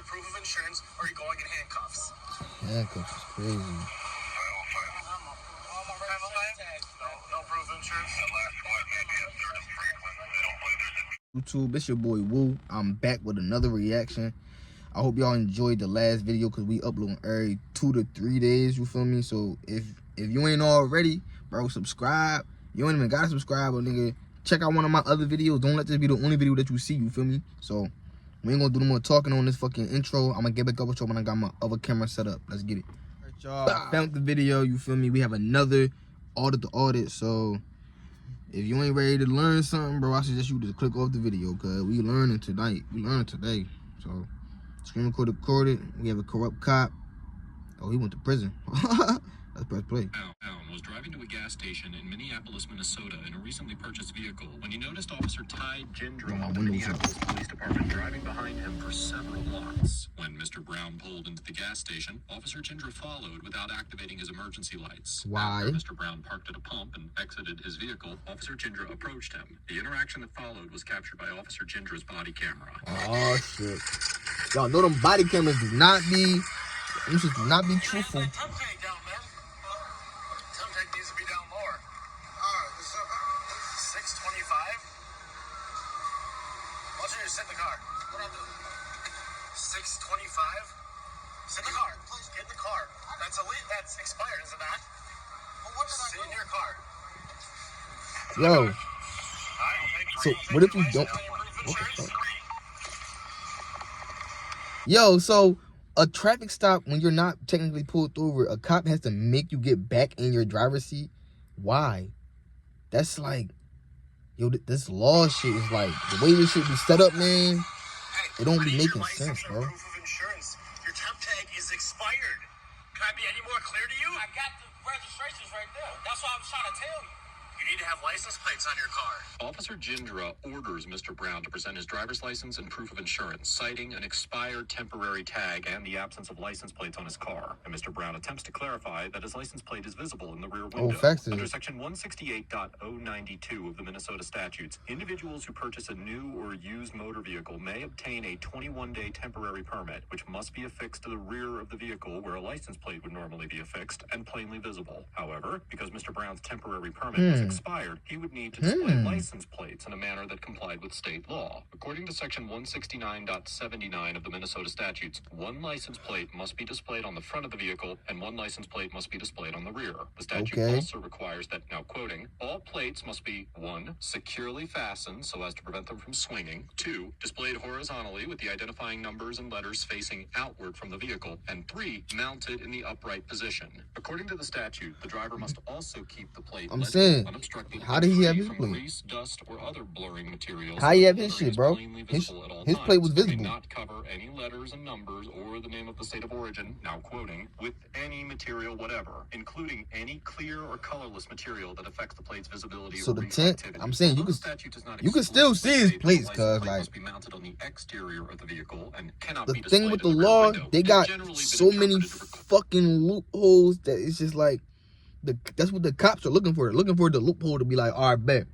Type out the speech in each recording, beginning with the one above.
your proof of insurance, or are you going in handcuffs? Handcuffs is crazy. No proof of insurance. YouTube, it's your boy Woo. I'm back with another reaction. I hope y'all enjoyed the last video because we upload every 2 to 3 days, you feel me? So if you ain't already, bro, subscribe. You ain't even gotta subscribe, but nigga, check out one of my other videos. Don't let this be the only video that you see, you feel me? So we ain't gonna do no more talking on this fucking intro. I'm gonna get back up with y'all when I got my other camera set up. Let's get it. All right, y'all, I found the video, you feel me? We have another audit to audit, so if you ain't ready to learn something, bro, I suggest you just click off the video, cause we learning tonight. We learning today. So screen recorded. We have a corrupt cop. Oh, he went to prison. Let's press play. Allen was driving to a gas station in Minneapolis, Minnesota in a recently purchased vehicle when he noticed Officer Ty Gendro of the Minneapolis Police Department driving behind him for several blocks. When Mr. Brown pulled into the gas station, Officer Gendro followed without activating his emergency lights. Why? After Mr. Brown parked at a pump and exited his vehicle, Officer Gendro approached him. The interaction that followed was captured by Officer Gendro's body camera. Oh shit! Y'all know them body cameras do not be. Them shit do not be truthful. Needs to be down lower. 625. Why don't you just sit in the car? What do I do? 625. Sit in the car. Please get in the car. That's expired, isn't that? Well, what did I do? Sit in your car. Yo. So what if we don't? Yo, so a traffic stop, when you're not technically pulled over, a cop has to make you get back in your driver's seat. Why? That's like, yo, this law shit is like, the way this shit be set up, man, it don't be making sense, bro. Proof of insurance. Your temp tag is expired. Can I be any more clear to you? I got the registrations right there. That's what I was trying to tell you. You need to have license plates on your car. Officer Gendro orders Mr. Brown to present his driver's license and proof of insurance, citing an expired temporary tag and the absence of license plates on his car. And Mr. Brown attempts to clarify that his license plate is visible in the rear window. Under Section 168.092 of the Minnesota statutes, individuals who purchase a new or used motor vehicle may obtain a 21-day temporary permit, which must be affixed to the rear of the vehicle where a license plate would normally be affixed and plainly visible. However, because Mr. Brown's temporary permit was expired, he would need to display license plates in a manner that complied with state law. According to Section 169.79 of the Minnesota statutes, one license plate must be displayed on the front of the vehicle and one license plate must be displayed on the rear. The statute also requires that, now quoting, all plates must be 1. Securely fastened so as to prevent them from swinging, 2. Displayed horizontally with the identifying numbers and letters facing outward from the vehicle, and 3. Mounted in the upright position. According to the statute, the driver must also keep the plate unobstructed. How did he have his plate? Grease, dust, or other blurring materials. How he have his shit, bro? His plate was visible. May not cover any letters and numbers or the name of the state of origin, now quoting, with any material whatever, including any clear or colorless material that affects the plate's visibility. So or the tint, I'm saying you can still see his plates, cause like must be mounted on the exterior of the vehicle and cannot the be thing with the law, they got so many fucking loopholes that it's just like. That's what the cops are looking for. They're looking for the loophole to be like, all right, bet.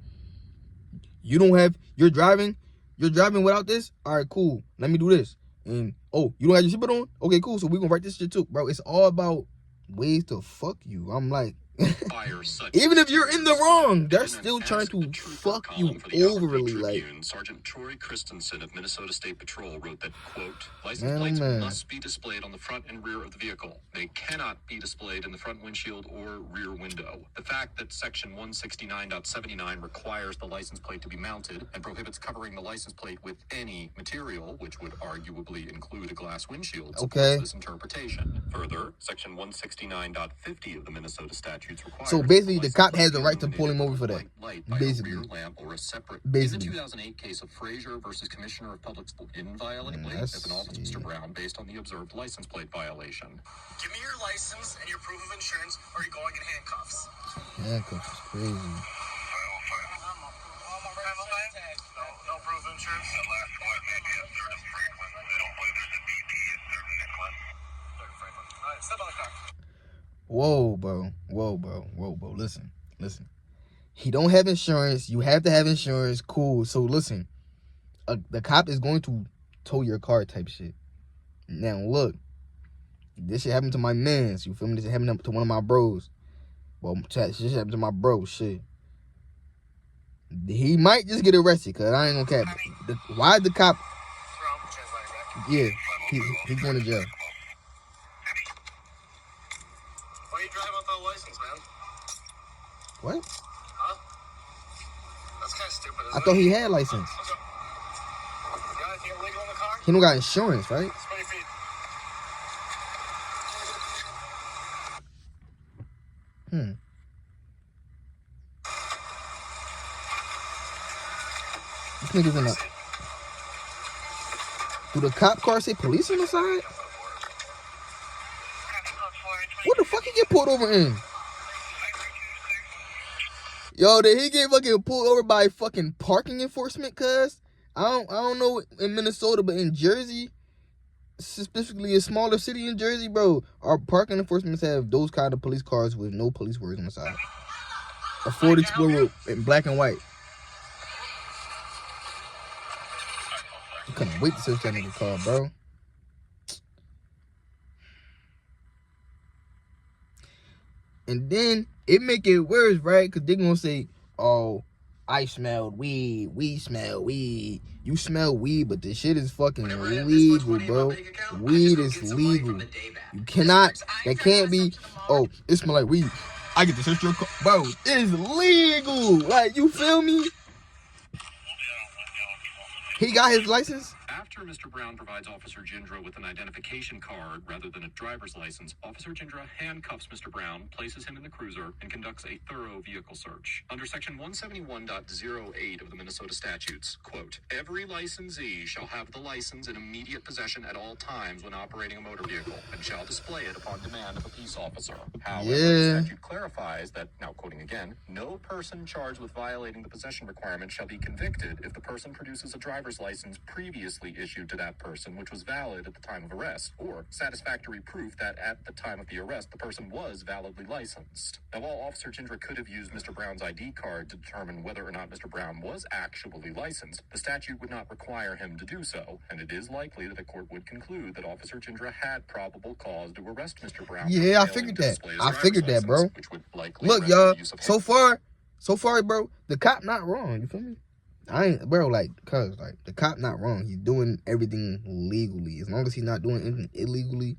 You don't have, you're driving without this? All right, cool. Let me do this. And, oh, you don't have your seatbelt on? Okay, cool. So we're going to write this shit too. Bro, it's all about ways to fuck you. I'm like, even if you're in the wrong, they're still trying to fuck you overly. Like, Sergeant Troy Christensen of Minnesota State Patrol wrote that, quote, license plates must be displayed on the front and rear of the vehicle. They cannot be displayed in the front windshield or rear window. The fact that Section 169.79 requires the license plate to be mounted and prohibits covering the license plate with any material, which would arguably include a glass windshield, supports this interpretation. Further, Section 169.50 of the Minnesota statutes requires so basically the cop has the right to pull him over for that. Basically. In the 2008 case of Frazier versus Commissioner of Public Schools, inviolably if an officer, Mr. Brown, based on the observed license plate violation. Give me your license and your proof of insurance, or are you going in handcuffs? Handcuffs is crazy. No proof of insurance. The last one may be a third of Franklin. They don't believe there's a DD in third of Nicollet. Third of Franklin. All right, step on the car. Whoa, bro. Listen. He don't have insurance. You have to have insurance. Cool. So listen, the cop is going to tow your car type shit. Now look, this shit happened to my mans. You feel me? This shit happened to one of my bros. Well, this shit happened to my bro. Shit. He might just get arrested, cause I ain't gonna cap. Why the cop? Yeah, he going to jail. Why are you driving without a license, man? What? Huh? That's kind of stupid, isn't I thought he had license. You got anything illegal in the car? He don't got insurance, right? It's 20 feet. This nigga's in a... Do the cop car say police on the side? What the fuck he get pulled over in? Yo, did he get fucking pulled over by fucking parking enforcement? Cuz I don't know in Minnesota, but in Jersey, specifically a smaller city in Jersey, bro, our parking enforcement have those kind of police cars with no police words on the side. A Ford Explorer in black and white. I couldn't wait to search that nigga car, bro. And then it make it worse, right? Because they gonna say, oh, I smelled weed. We smell weed. You smell weed, but the shit is fucking legal, bro. Weed is legal. You cannot, that can't be, oh, it smell like weed. I get to search your car. Bro, it's legal. Like, you feel me? He got his license? After Mr. Brown provides Officer Gindra with an identification card rather than a driver's license, Officer Gindra handcuffs Mr. Brown, places him in the cruiser, and conducts a thorough vehicle search. Under Section 171.08 of the Minnesota statutes, quote, every licensee shall have the license in immediate possession at all times when operating a motor vehicle and shall display it upon demand of a peace officer. However, the statute clarifies that, now quoting again, no person charged with violating the possession requirement shall be convicted if the person produces a driver's license previously issued to that person which was valid at the time of arrest, or satisfactory proof that at the time of the arrest the person was validly licensed. Now, while Officer Gindra could have used Mr. Brown's ID card to determine whether or not Mr. Brown was actually licensed, the statute would not require him to do so, and it is likely that the court would conclude that Officer Gindra had probable cause to arrest Mr. Brown. Yeah, I figured that. I figured that, bro. Look, y'all, so far, bro, the cop not wrong, you feel me? I ain't, bro, like, cuz, like, the cop not wrong. He's doing everything legally. As long as he's not doing anything illegally.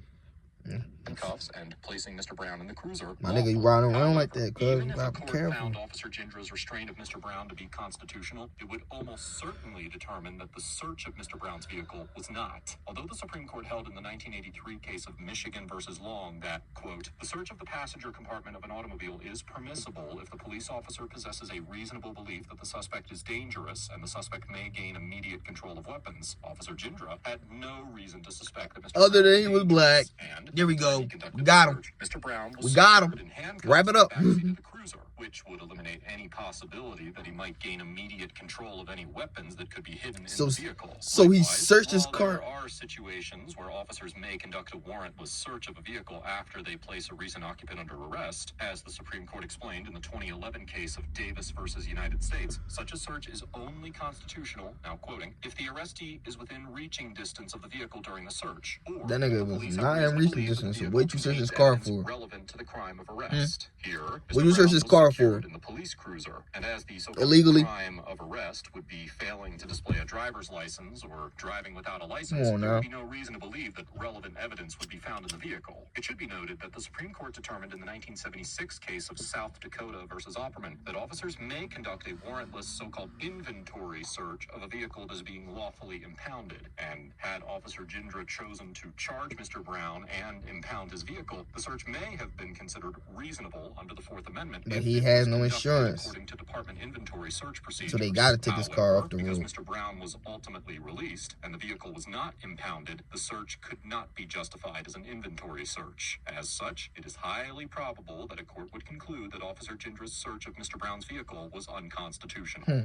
Cuffs and placing Mr. Brown in the cruiser. My nigga, you riding around like that, cuz. You gotta be careful. Found Officer Gindra's restraint of Mr. Brown to be constitutional, it would almost certainly determine that the search of Mr. Brown's vehicle was not. Although the Supreme Court held in the 1983 case of Michigan versus Long that, quote, the search of the passenger compartment of an automobile is permissible if the police officer possesses a reasonable belief that the suspect is dangerous and the suspect may gain immediate control of weapons. Officer Gindra had no reason to suspect that Mr. Other Brown than he was black. And Here we go. conducted We got him. Mr. Brown was We got him. secured in handcuffs Wrap it up. in the backseat of the cruiser, which would eliminate any possibility that he might gain immediate control of any weapons that could be hidden in the vehicle. So he Likewise, searched his while car. There are situations where officers may conduct a warrantless search of a vehicle after they place a recent occupant under arrest, as the Supreme Court explained in the 2011 case of Davis versus United States. Such a search is only constitutional, now quoting, if the arrestee is within reaching distance of the vehicle during the search, or That nigga was not in reaching distance. So what you search his car for? Relevant to the crime of arrest. Here, what you search his car for? In the police cruiser, and as the so-called Illegally. crime of arrest would be failing to display a driver's license or driving without a license, there would be no reason to believe that relevant evidence would be found in the vehicle. It should be noted that the Supreme Court determined in the 1976 case of South Dakota versus Opperman that officers may conduct a warrantless so-called inventory search of a vehicle that is being lawfully impounded. And had Officer Gindra chosen to charge Mr. Brown and impound his vehicle, the search may have been considered reasonable under the Fourth Amendment. But he has no insurance. According to Department inventory search procedures. So they gotta take his car off the road. Because Mr. Brown was ultimately released and the vehicle was not impounded, the search could not be justified as an inventory search. As such, it is highly probable that a court would conclude that Officer Gindra's search of Mr. Brown's vehicle was unconstitutional.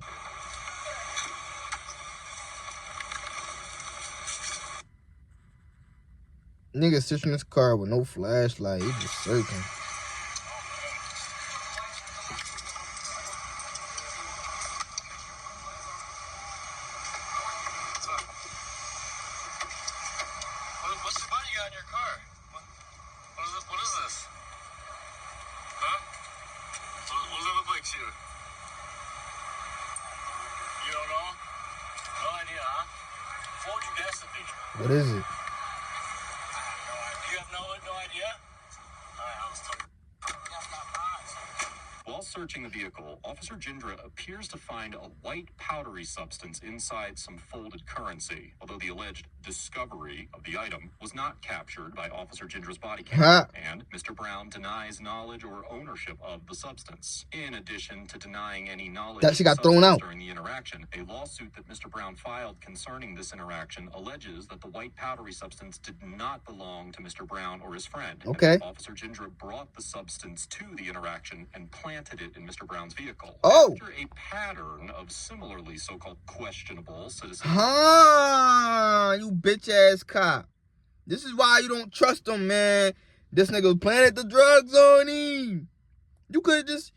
Nigga searching his car with no flashlight. He just searching. What's the body you got in your car? What is this? Huh? What does it look like to you? You don't know? No idea, huh? What would you guess it be? What is it? You have no idea? Alright, I was talking. While searching the vehicle, Officer Jindra appears to find a white powdery substance inside some folded currency, although the alleged discovery of the item was not captured by Officer Jindra's body camera, and Mr. Brown denies knowledge or ownership of the substance. In addition to denying any knowledge that she got thrown out during the interaction, a lawsuit that Mr. Brown filed concerning this interaction alleges that the white powdery substance did not belong to Mr. Brown or his friend. Okay. Officer Jindra brought the substance to the interaction and planted it in Mr. Brown's vehicle. Oh. After a pattern of similarly so-called questionable citizens. You bitch ass cop. This is why you don't trust him, man. This nigga planted the drugs on him. You could have just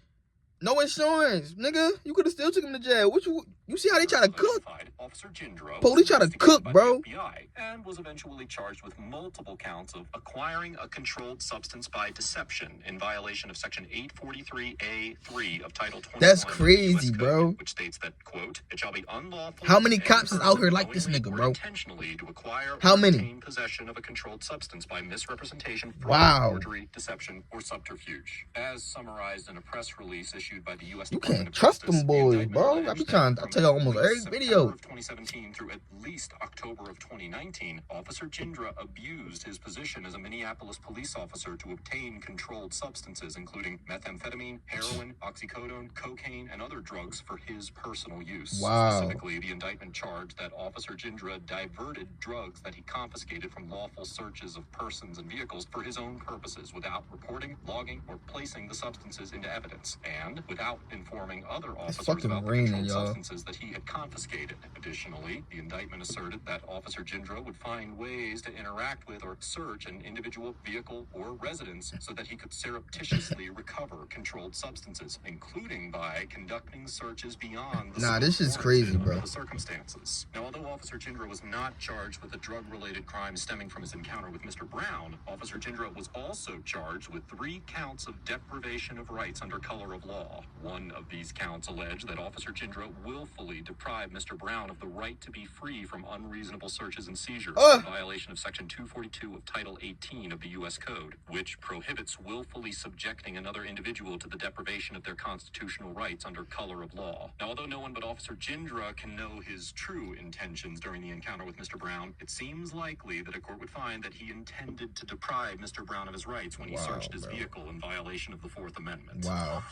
no insurance, nigga. You could have still took him to jail. What you see how they try to cook? Officer Jindra Police try to cook, bro. FBI, and was eventually charged with multiple counts of acquiring a controlled substance by deception in violation of Section 843A3 of Title 21. That's of the crazy, US Code, bro. which states that, quote, it shall be unlawful. How many cops is out here like this nigga, bro? Intentionally to acquire How or many? obtain possession of a controlled substance by misrepresentation, fraud, Wow. forgery, deception, or subterfuge. As summarized in a press release issued by the U.S. You Department can't of trust Justice, them boys, the bro. indictment I be alleged trying. that I tell you almost every September video. of 2017 through at least October of 2019, Officer Jindra abused his position as a Minneapolis police officer to obtain controlled substances, including methamphetamine, heroin, oxycodone, cocaine, and other drugs for his personal use. Wow. Specifically, the indictment charged that Officer Jindra diverted drugs that he confiscated from lawful searches of persons and vehicles for his own purposes without reporting, logging, or placing the substances into evidence, and without informing other officers fucking about the raining, controlled y'all. substances that he had confiscated. Additionally, the indictment asserted that Officer Jindra would find ways to interact with or search an individual vehicle or residence so that he could surreptitiously recover controlled substances, including by conducting searches beyond the Nah, this is scope crazy, warranted bro. under the circumstances. Now, although Officer Jindra was not charged with a drug-related crime stemming from his encounter with Mr. Brown, Officer Jindra was also charged with 3 counts of deprivation of rights under color of law. One of these counts alleged that Officer Jindra willfully deprived Mr. Brown of the right to be free from unreasonable searches and seizures in violation of Section 242 of Title 18 of the U.S. Code, which prohibits willfully subjecting another individual to the deprivation of their constitutional rights under color of law. Now, although no one but Officer Jindra can know his true intentions during the encounter with Mr. Brown, it seems likely that a court would find that he intended to deprive Mr. Brown of his rights when he searched his vehicle in violation of the Fourth Amendment. Wow.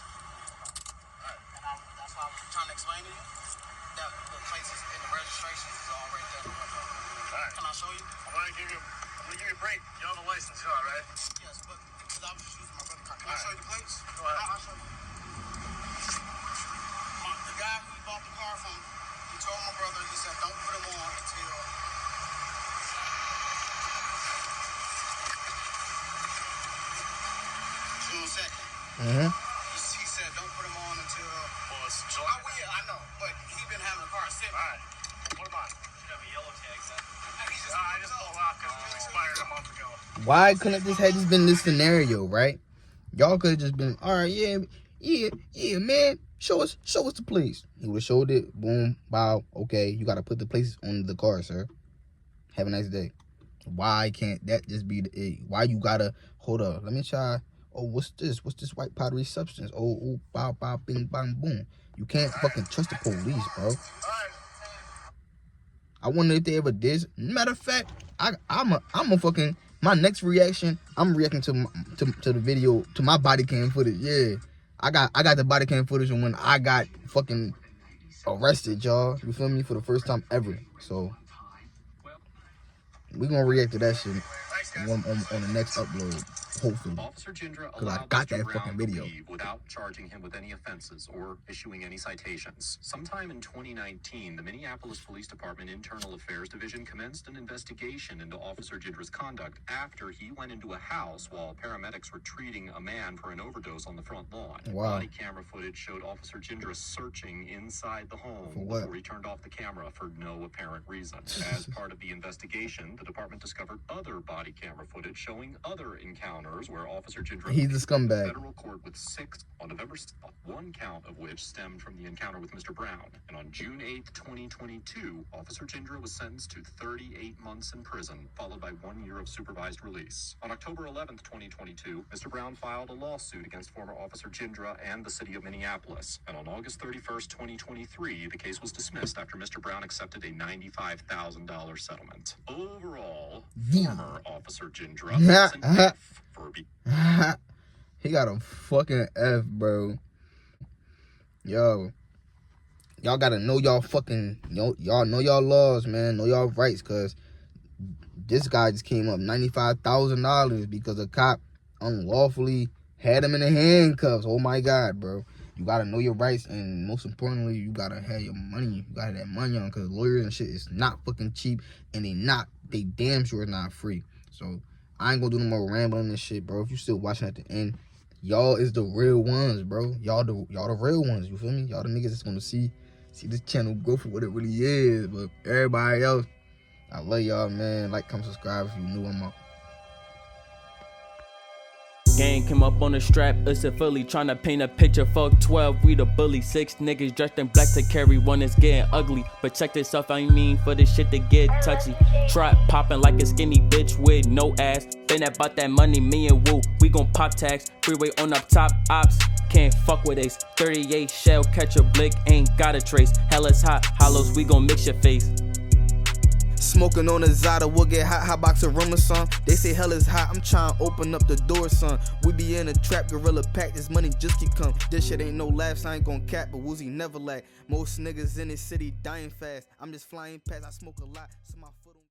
That's why I'm trying to explain to you that the places in the registrations is all right there. Alright. Can I show you? I'm gonna give you a break. You're on the license, you all right? Yes, but because I was just using my brother's car. Can I show you the plates? Go ahead. I'll show you. The guy who he bought the car from, he told my brother, he said, don't put him on until June 2nd. Mm-hmm. He said, don't put him on until... Well, it's July. I know, but he been having the car sitting. All right. What about it? You have a yellow tag, son. I just pulled out because it expired a month ago. Why couldn't this have just been this scenario, right? Y'all could have just been, all right, yeah, man. Show us the place. He would have showed it. Boom, bow. Okay, you gotta put the places on the car, sir. Have a nice day. Why can't that just be the? Why you gotta hold up? Let me try. Oh, what's this? What's this white powdery substance? Oh, bow, bow, bing, bang, boom. You can't fucking trust the police, bro. I wonder if they ever did. Matter of fact, I'm a fucking, my next reaction, I'm reacting to the video, to my body cam footage. Yeah, I got the body cam footage when I got fucking arrested, y'all. You feel me? For the first time ever. So we gonna react to that shit on the next upload. Hopefully. Officer Jindra Because I allowed got Mr. that Brown fucking to video. leave without charging him with any offenses or issuing any citations. Sometime in 2019, the Minneapolis Police Department Internal Affairs Division commenced an investigation into Officer Jindra's conduct after he went into a house while paramedics were treating a man for an overdose on the front lawn. Wow. Body camera footage showed Officer Jindra searching inside the home For what? before he turned off the camera for no apparent reason. As part of the investigation, the department discovered other body camera footage showing other encounters where Officer Jindra He's a scumbag. federal court with 6 on November 6th, one count of which stemmed from the encounter with Mr. Brown. And on June 8th, 2022, Officer Jindra was sentenced to 38 months in prison, followed by 1 year of supervised release. On October 11th, 2022, Mr. Brown filed a lawsuit against former Officer Jindra and the city of Minneapolis. And on August 31st, 2023, the case was dismissed after Mr. Brown accepted a $95,000 settlement. Overall, former Officer Jindra gets an F for He got a fucking F, bro. Yo, y'all gotta know y'all fucking, y'all know y'all laws, man. Know y'all rights, cause this guy just came up $95,000 because a cop unlawfully had him in the handcuffs. Oh my God, bro. You gotta know your rights, and most importantly, you gotta have your money. You gotta have that money on, cause lawyers and shit is not fucking cheap, and they damn sure is not free. So I ain't gonna do no more rambling and shit, bro. If you still watching at the end, y'all is the real ones, bro. Y'all the real ones. You feel me? Y'all the niggas that's gonna see this channel grow for what it really is. But everybody else, I love y'all, man. Like, comment, subscribe if you new. I'm out. Gang came up on the strap, it's a Philly tryna paint a picture. Fuck 12, we the bully. 6 niggas dressed in black to carry one is getting ugly. But check this off, I mean for this shit to get touchy. Trap popping like a skinny bitch with no ass. Been about that money, me and Woo, we gon' pop tags. Freeway on up top, ops, can't fuck with Ace. 38 shell, catch a blick, ain't got a trace. Hell is hot, hollows, we gon' mix your face. Smoking on a Zada, we'll get hot box of rum or son. They say hell is hot, I'm trying to open up the door, son. We be in a trap, gorilla pack, this money just keep come. This shit ain't no laughs, I ain't gon' cap, but Woozy never lack. Most niggas in this city dying fast. I'm just flying past, I smoke a lot, so my